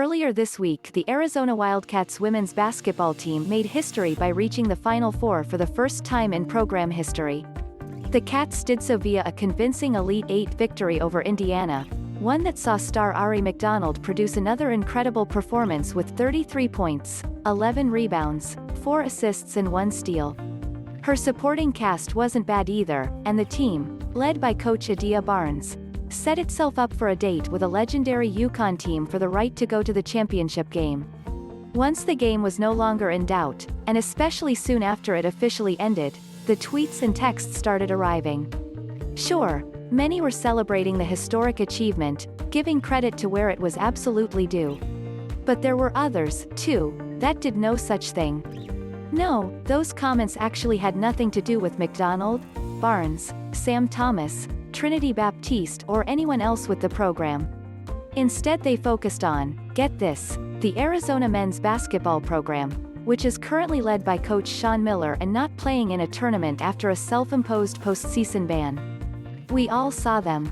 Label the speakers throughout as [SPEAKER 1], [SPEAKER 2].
[SPEAKER 1] Earlier this week, the Arizona Wildcats women's basketball team made history by reaching the Final Four for the first time in program history. The Cats did so via a convincing Elite Eight victory over Indiana, one that saw star Aari McDonald produce another incredible performance with 33 points, 11 rebounds, 4 assists and 1 steal. Her supporting cast wasn't bad either, and the team, led by coach Adia Barnes, set itself up for a date with a legendary UConn team for the right to go to the championship game. Once the game was no longer in doubt, and especially soon after it officially ended, the tweets and texts started arriving. Sure, many were celebrating the historic achievement, giving credit to where it was absolutely due. But there were others, too, that did no such thing. No, those comments actually had nothing to do with McDonald, Barnes, Sam Thomas, Trinity Baptiste or anyone else with the program. Instead they focused on, get this, the Arizona men's basketball program, which is currently led by coach Sean Miller and not playing in a tournament after a self-imposed postseason ban. We all saw them.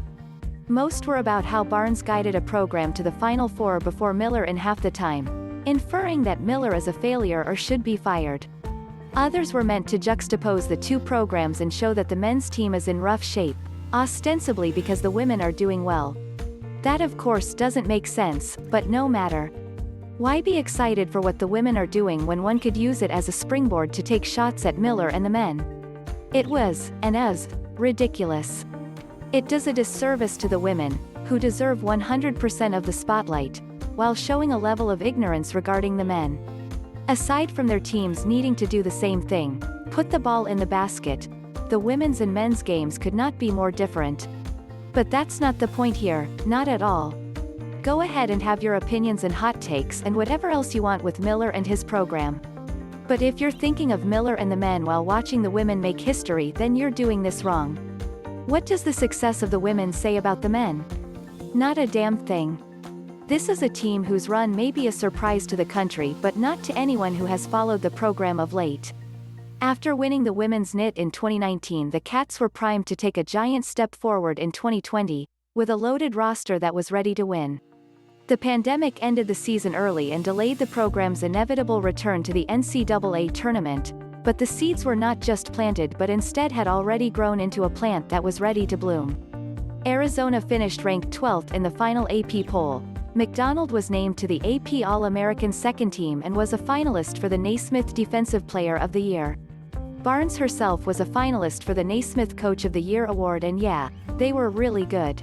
[SPEAKER 1] Most were about how Barnes guided a program to the Final Four before Miller in half the time, inferring that Miller is a failure or should be fired. Others were meant to juxtapose the two programs and show that the men's team is in rough shape, ostensibly because the women are doing well. That of course doesn't make sense, but no matter. Why be excited for what the women are doing when one could use it as a springboard to take shots at Miller and the men? It was, and is, ridiculous. It does a disservice to the women, who deserve 100% of the spotlight, while showing a level of ignorance regarding the men. Aside from their teams needing to do the same thing, put the ball in the basket, the women's and men's games could not be more different. But that's not the point here, not at all. Go ahead and have your opinions and hot takes and whatever else you want with Miller and his program. But if you're thinking of Miller and the men while watching the women make history, then you're doing this wrong. What does the success of the women say about the men? Not a damn thing. This is a team whose run may be a surprise to the country but not to anyone who has followed the program of late. After winning the women's NIT in 2019, the Cats were primed to take a giant step forward in 2020, with a loaded roster that was ready to win. The pandemic ended the season early and delayed the program's inevitable return to the NCAA Tournament, but the seeds were not just planted but instead had already grown into a plant that was ready to bloom. Arizona finished ranked 12th in the final AP poll. McDonald was named to the AP All-American Second Team and was a finalist for the Naismith Defensive Player of the Year. Barnes herself was a finalist for the Naismith Coach of the Year award, and yeah, they were really good.